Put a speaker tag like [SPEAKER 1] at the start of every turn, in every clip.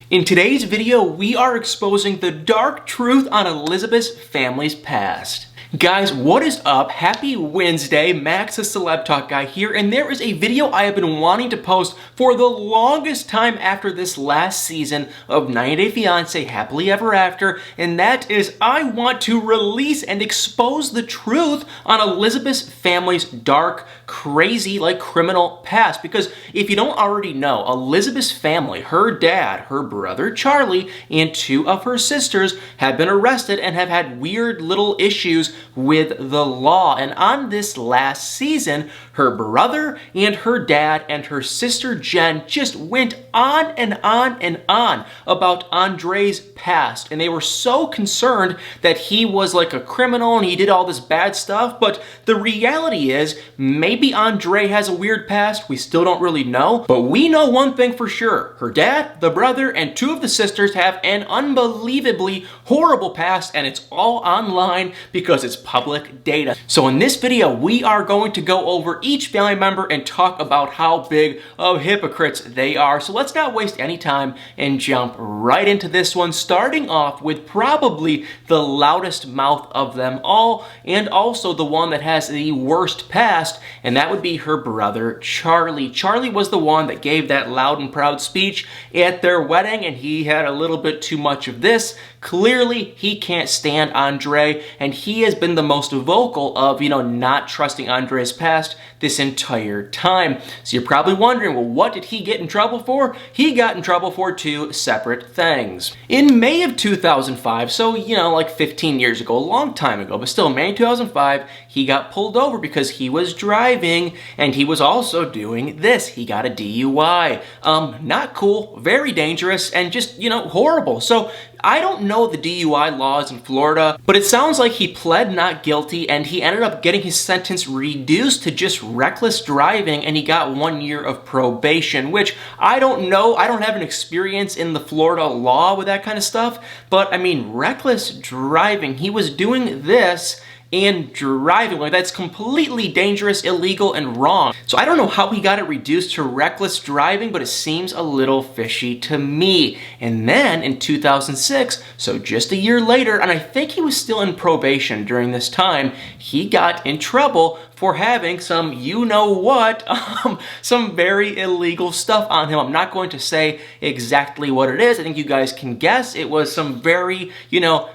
[SPEAKER 1] In today's video, we are exposing the dark truth on Elizabeth's family's past. Guys, what is up? Happy Wednesday. Max, the Celeb Talk guy here, and there is a video I have been wanting to post for the longest time after this last season of 90 Day Fiance Happily Ever After, and that is I want to release and expose the truth on Elizabeth's family's dark, crazy, criminal past. Because if you don't already know, Elizabeth's family, her dad, her brother Charlie, and two of her sisters have been arrested and have had weird little issues with the law. And on this last season, her brother and her dad and her sister Jen just went on and on and on about Andrei's past. And they were so concerned that he was like a criminal and he did all this bad stuff. But the reality is, maybe Andrei has a weird past. We still don't really know. But we know one thing for sure. Her dad, the brother, and two of the sisters have an unbelievably horrible past, and it's all online because it's public data. So in this video, we are going to go over each family member and talk about how big of hypocrites they are. So let's not waste any time and jump right into this one, starting off with probably the loudest mouth of them all, and also the one that has the worst past, and that would be her brother Charlie. Charlie was the one that gave that loud and proud speech at their wedding, and he had a little bit too much of this. Clearly, he can't stand Andrei, and he has been the most vocal of, not trusting Andrei's past this entire time. So you're probably wondering, well, what did he get in trouble for? He got in trouble for two separate things. In May of 2005, so, 15 years ago, a long time ago, but still, May 2005, he got pulled over because he was driving, and he was also doing this. He got a DUI. Not cool, very dangerous, and just, horrible. So I don't know the DUI laws in Florida, but it sounds like he pled not guilty and he ended up getting his sentence reduced to just reckless driving, and he got 1 year of probation, which I don't know. I don't have an experience in the Florida law with that kind of stuff, but I mean, reckless driving. He was doing this and driving. That's completely dangerous, illegal, and wrong. So I don't know how he got it reduced to reckless driving, but it seems a little fishy to me. And then in 2006, so just a year later, and I think he was still in probation during this time, he got in trouble for having some some very illegal stuff on him. I'm not going to say exactly what it is. I think you guys can guess. It was some very,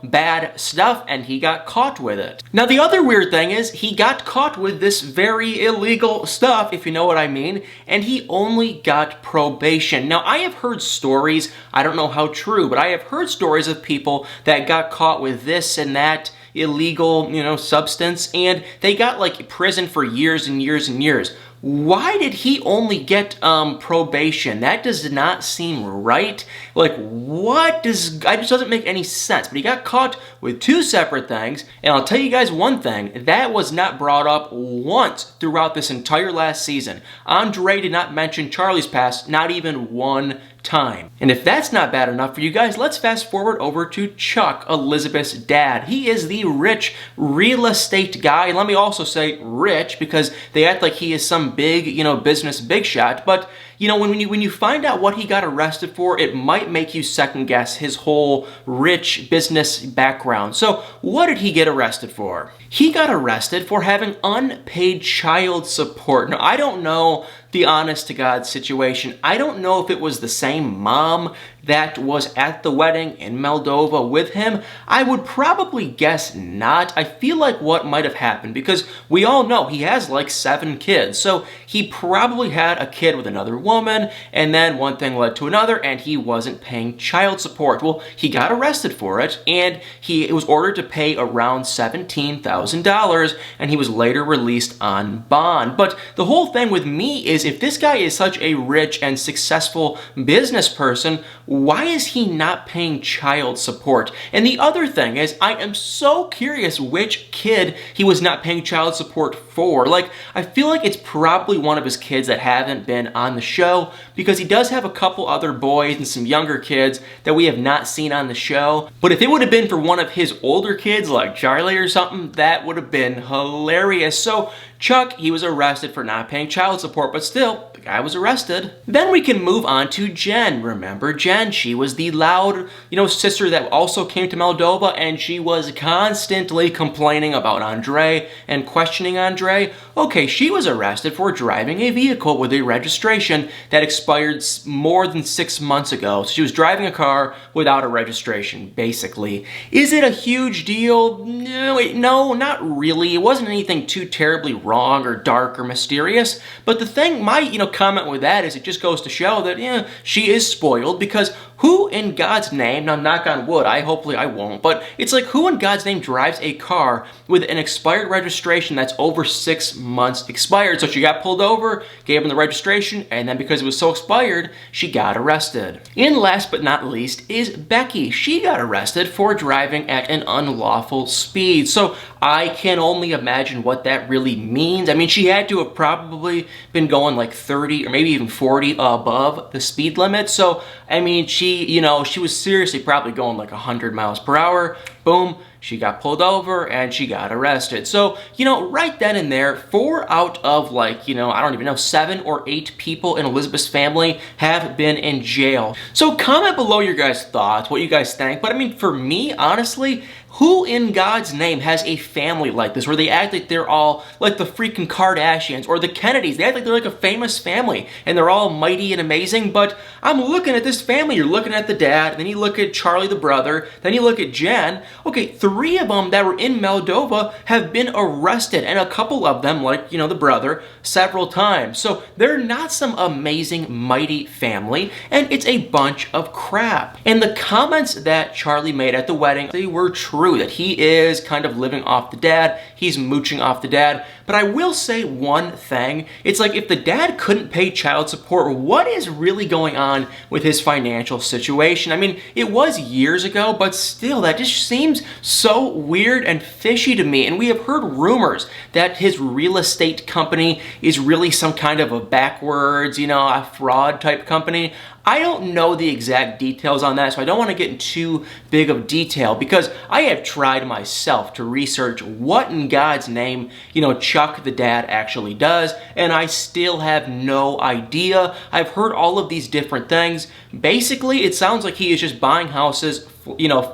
[SPEAKER 1] bad stuff, and he got caught with it. Now, the other weird thing is he got caught with this very illegal stuff, if you know what I mean, and he only got probation. Now, I have heard stories, I don't know how true, but I have heard stories of people that got caught with this and that illegal, substance, and they got prison for years and years and years. Why did he only get probation? That does not seem right. It just doesn't make any sense. But he got caught with two separate things, and I'll tell you guys one thing, that was not brought up once throughout this entire last season. Andrei did not mention Charlie's past, not even one time. And if that's not bad enough for you guys, let's fast forward over to Chuck, Elizabeth's dad. He is the rich real estate guy, and let me also say rich because they act like he is some big, business big shot. But when you find out what he got arrested for, it might make you second guess his whole rich business background. So what did he get arrested for? He got arrested for having unpaid child support. Now, I don't know the honest to God situation. I don't know if it was the same mom that was at the wedding in Moldova with him. I would probably guess not. I feel like what might have happened, because we all know he has 7 kids. So he probably had a kid with another woman, and then one thing led to another, and he wasn't paying child support. Well, he got arrested for it, and he was ordered to pay around $17,000, and he was later released on bond. But the whole thing with me is, if this guy is such a rich and successful business person, why is he not paying child support? And the other thing is, I am so curious which kid he was not paying child support for. I feel like it's probably one of his kids that haven't been on the show, because he does have a couple other boys and some younger kids that we have not seen on the show. But if it would have been for one of his older kids, like Charlie or something, that would have been hilarious. So Chuck, he was arrested for not paying child support, but still, the guy was arrested. Then we can move on to Jen. Remember Jen? She was the loud, sister that also came to Moldova, and she was constantly complaining about Andrei and questioning Andrei. Okay, she was arrested for driving a vehicle with a registration that expired more than 6 months ago. So she was driving a car without a registration, basically. Is it a huge deal? No, not really. It wasn't anything too terribly wrong or dark or mysterious. But the thing, my comment with that is it just goes to show that she is spoiled, because who in God's name, now knock on wood, hopefully I won't, but it's like, who in God's name drives a car with an expired registration that's over 6 months expired? So she got pulled over, gave him the registration, and then because it was so expired, she got arrested. And last but not least is Becky. She got arrested for driving at an unlawful speed. So I can only imagine what that really means. I mean, she had to have probably been going like 30 or maybe even 40 above the speed limit. So, I mean, she was seriously probably going like 100 miles per hour. Boom, she got pulled over and she got arrested. So, right then and there, 4 out of I don't even know, 7 or 8 people in Elizabeth's family have been in jail. So comment below your guys' thoughts, what you guys think. But I mean, for me, honestly, who in God's name has a family like this, where they act like they're all like the freaking Kardashians or the Kennedys? They act like they're like a famous family and they're all mighty and amazing. But I'm looking at this family. You're looking at the dad, then you look at Charlie the brother, then you look at Jen. Okay, 3 of them that were in Moldova have been arrested, and a couple of them, like, the brother, several times. So they're not some amazing, mighty family, and it's a bunch of crap. And the comments that Charlie made at the wedding, they were true, that he is kind of living off the dad, he's mooching off the dad. But I will say one thing, it's like, if the dad couldn't pay child support, what is really going on with his financial situation? I mean, it was years ago, but still, that just seems so weird and fishy to me. And we have heard rumors that his real estate company is really some kind of a backwards, a fraud type company. I don't know the exact details on that, so I don't want to get into too big of detail, because I have tried myself to research what in God's name, Chuck the dad actually does, and I still have no idea. I've heard all of these different things. Basically, it sounds like he is just buying houses,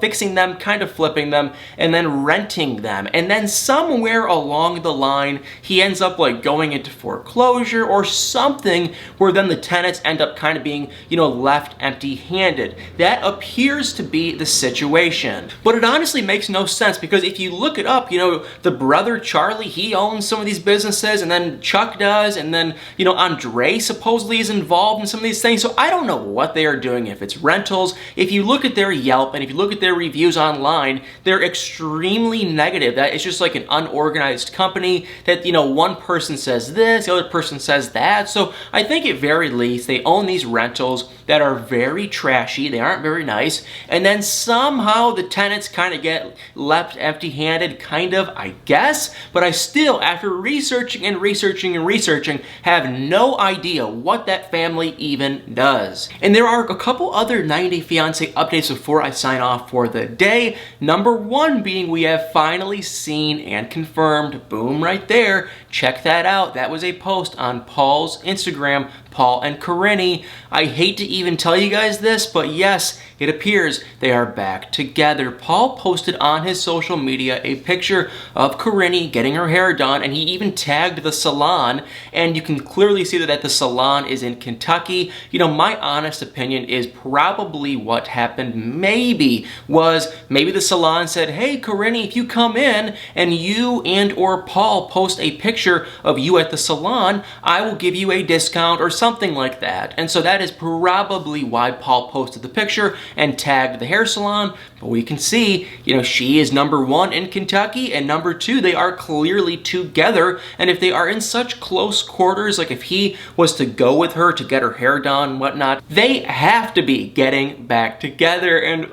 [SPEAKER 1] fixing them, kind of flipping them, and then renting them. And then somewhere along the line, he ends up like going into foreclosure or something, where then the tenants end up kind of being, left empty-handed. That appears to be the situation. But it honestly makes no sense, because if you look it up, the brother Charlie, he owns some of these businesses, and then Chuck does, and then, Andrei supposedly is involved in some of these things. So I don't know what they are doing, if it's rentals. If you look at their Yelp, and if you look at their reviews online, they're extremely negative. That it's just like an unorganized company that, one person says this, the other person says that. So I think at very least, they own these rentals that are very trashy, they aren't very nice, and then somehow the tenants kind of get left empty-handed, kind of, I guess. But I still, after researching and researching and researching, have no idea what that family even does. And there are a couple other 90 Day Fiance updates before I sign off for the day. Number 1 being, we have finally seen and confirmed, boom, right there, check that out. That was a post on Paul's Instagram, Paul and Karine. I hate to even tell you guys this, but yes, it appears they are back together. Paul posted on his social media a picture of Karine getting her hair done, and he even tagged the salon, and you can clearly see that the salon is in Kentucky. My honest opinion is probably what happened maybe the salon said, hey Karine, if you come in and you and or Paul post a picture of you at the salon, I will give you a discount or something like that. And so that is probably why Paul posted the picture and tagged the hair salon. But we can see, she is number 1 in Kentucky, and number 2, they are clearly together. And if they are in such close quarters, like if he was to go with her to get her hair done and whatnot, they have to be getting back together. And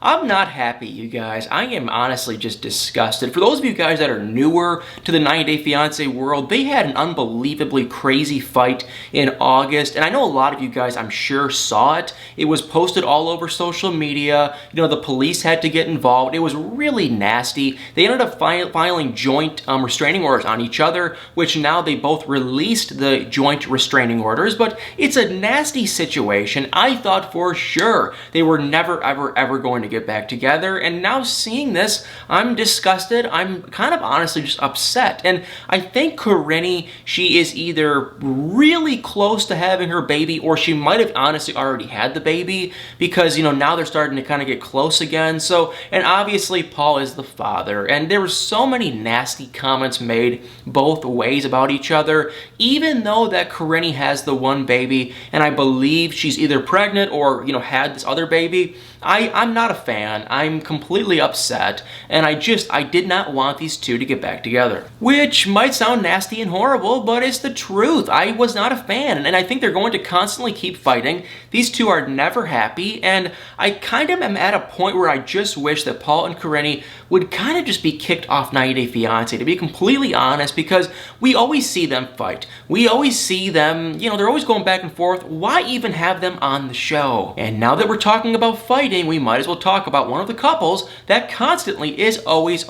[SPEAKER 1] I'm not happy, you guys. I am honestly just disgusted. For those of you guys that are newer to the 90 Day Fiance world, they had an unbelievably crazy fight in August, and I know a lot of you guys, I'm sure, saw it. It was posted all over social media. You know, the police had to get involved. It was really nasty. They ended up filing joint restraining orders on each other, which now they both released the joint restraining orders, but it's a nasty situation. I thought for sure they were never, ever going to get back together, and now seeing this, I'm disgusted. I'm kind of honestly just upset, and I think Karine, she is either really close to having her baby, or she might have honestly already had the baby, because, you know, now they're starting to kind of get close again. So, and obviously Paul is the father, and there were so many nasty comments made both ways about each other, even though that Karine has the one baby, and I believe she's either pregnant or, you know, had this other baby. I'm not a fan. I'm completely upset, and I did not want these two to get back together. Which might sound nasty and horrible, but it's the truth. I was not a fan, and I think they're going to constantly keep fighting. These two are never happy, and I kind of am at a point where I just wish that Paul and Karine would kind of just be kicked off 90 Day Fiance, to be completely honest, because we always see them fight. We always see them, you know, they're always going back and forth. Why even have them on the show? And now that we're talking about fighting, we might as well talk about one of the couples that constantly is always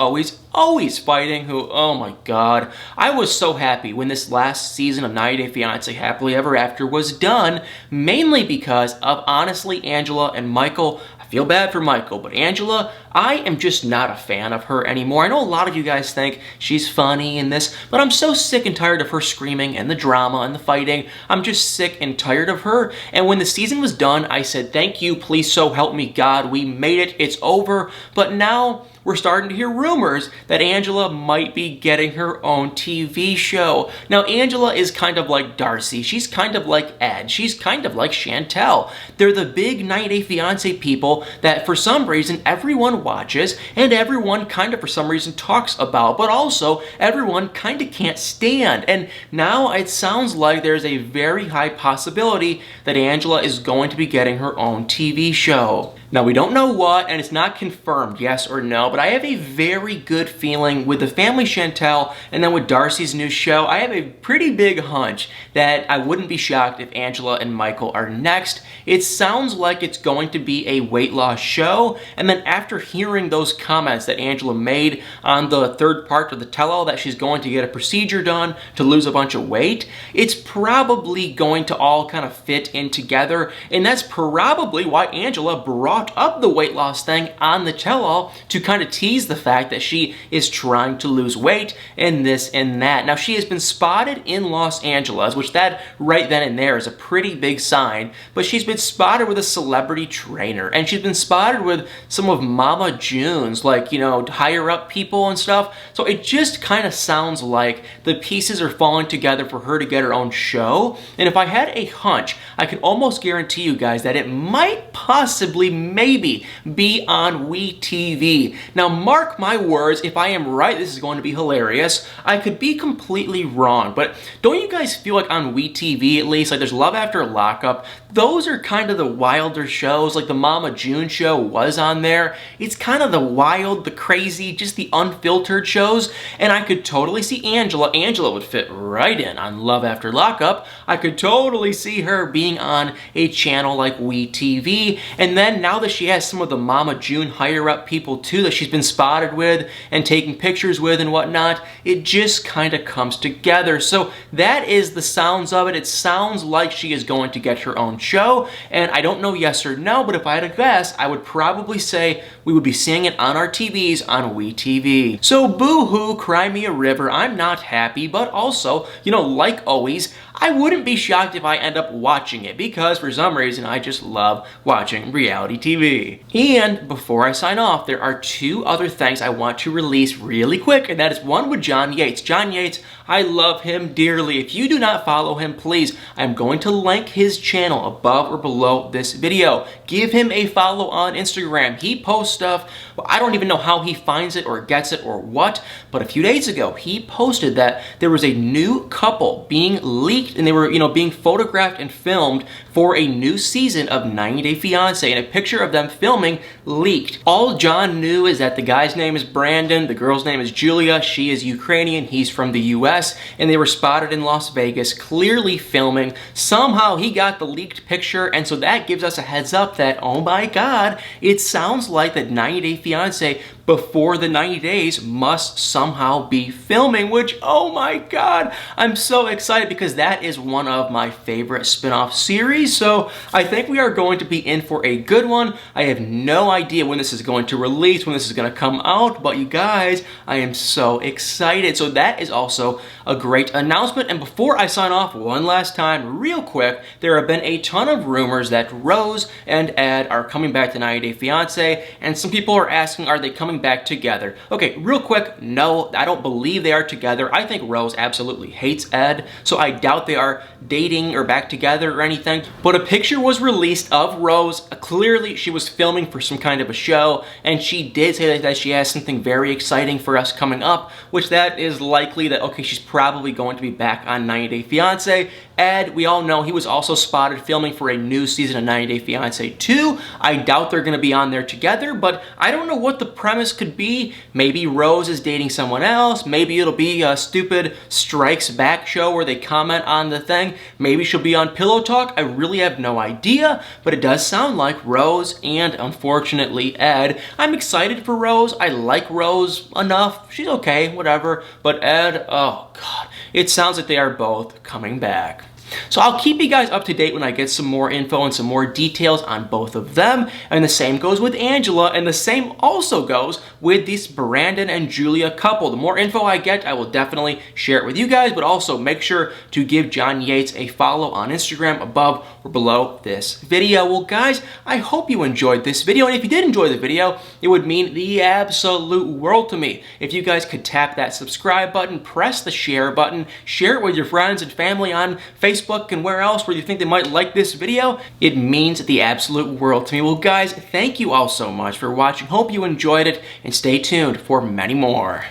[SPEAKER 1] fighting, who, oh my god, I was so happy when this last season of 90 Day Fiance Happily Ever After was done, mainly because of, honestly, Angela and Michael. I feel bad for Michael, but Angela, I am just not a fan of her anymore. I know a lot of you guys think she's funny in this, but I'm so sick and tired of her screaming and the drama and the fighting. I'm just sick and tired of her. And when the season was done, I said, thank you, please so help me God, we made it, it's over. But now we're starting to hear rumors that Angela might be getting her own TV show. Now, Angela is kind of like Darcy. She's kind of like Ed. She's kind of like Chantel. They're the big 90 Day Fiance people that for some reason everyone watches and everyone kind of for some reason talks about, but also everyone kind of can't stand. And now it sounds like there's a very high possibility that Angela is going to be getting her own TV show. Now, we don't know what, and it's not confirmed, yes or no, but I have a very good feeling with the family Chantel and then with Darcy's new show. I have a pretty big hunch that I wouldn't be shocked if Angela and Michael are next. It sounds like it's going to be a weight loss show, and then after hearing those comments that Angela made on the third part of the tell-all that she's going to get a procedure done to lose a bunch of weight, it's probably going to all kind of fit in together, and that's probably why Angela brought up the weight loss thing on the tell-all to kind of tease the fact that she is trying to lose weight and this and that. Now, she has been spotted in Los Angeles, which that right then and there is a pretty big sign, but she's been spotted with a celebrity trainer, and she's been spotted with some of Mama June's, like, you know, higher up people and stuff. So it just kind of sounds like the pieces are falling together for her to get her own show. And if I had a hunch, I can almost guarantee you guys that it might possibly maybe be on WeTV. Now, mark my words, if I am right, this is going to be hilarious. I could be completely wrong, but don't you guys feel like on WeTV, at least, like there's Love After Lockup, those are kind of the wilder shows, like the Mama June show was on there. It's kind of the wild, the crazy, just the unfiltered shows, and I could totally see Angela. Angela would fit right in on Love After Lockup. I could totally see her being on a channel like WeTV, and then now that she has some of the Mama June higher up people too that she's been spotted with and taking pictures with and whatnot, it just kind of comes together. So that is the sounds of it. It sounds like she is going to get her own show, and I don't know yes or no, but if I had to guess, I would probably say we would be seeing it on our TVs on WeTV. So boo-hoo, cry me a river. I'm not happy, but also, you know, like always, I wouldn't be shocked if I end up watching it, because for some reason I just love watching reality TV. And before I sign off, there are two other things I want to release really quick, and that is one with John Yates. John Yates, I love him dearly. If you do not follow him, please, I'm going to link his channel above or below this video. Give him a follow on Instagram. He posts stuff. Well, I don't even know how he finds it or gets it or what, but a few days ago, he posted that there was a new couple being leaked, and they were, you know, being photographed and filmed for a new season of 90 Day Fiance, and a picture of them filming leaked. All John knew is that the guy's name is Brandon, the girl's name is Julia, she is Ukrainian, he's from the US, and they were spotted in Las Vegas clearly filming. Somehow he got the leaked picture, and so that gives us a heads up that, oh my god, it sounds like that 90 Day Fiance before the 90 days must somehow be filming, which, oh my god, I'm so excited because that is one of my favorite spin-off series. So I think we are going to be in for a good one. I have no idea when this is going to release, when this is going to come out, but you guys, I am so excited. So that is also a great announcement. And before I sign off one last time, real quick, there have been a ton of rumors that Rose and Ed are coming back to 90 Day Fiance, and some people are asking, are they coming back together? Okay, real quick, no, I don't believe they are together. I think Rose absolutely hates Ed, so I doubt they are dating or back together or anything. But a picture was released of Rose. Clearly, she was filming for some kind of a show, and she did say that she has something very exciting for us coming up, which that is likely that, okay, she's probably going to be back on 90 Day Fiance. Ed, we all know he was also spotted filming for a new season of 90 Day Fiance 2. I doubt they're going to be on there together, but I don't know what the premise could be. Maybe Rose is dating someone else. Maybe it'll be a stupid Strikes Back show where they comment on the thing. Maybe she'll be on Pillow Talk. I really have no idea, but it does sound like Rose and, unfortunately, Ed. I'm excited for Rose. I like Rose enough. She's okay, whatever. But Ed, oh god, it sounds like they are both coming back. So I'll keep you guys up to date when I get some more info and some more details on both of them. And the same goes with Angela, and the same also goes with this Brandon and Julia couple. The more info I get, I will definitely share it with you guys, but also make sure to give John Yates a follow on Instagram above or below this video. Well guys, I hope you enjoyed this video, and if you did enjoy the video, it would mean the absolute world to me if you guys could tap that subscribe button, press the share button, share it with your friends and family on Facebook and where else where you think they might like this video. It means the absolute world to me. Well guys, thank you all so much for watching. Hope you enjoyed it, and stay tuned for many more.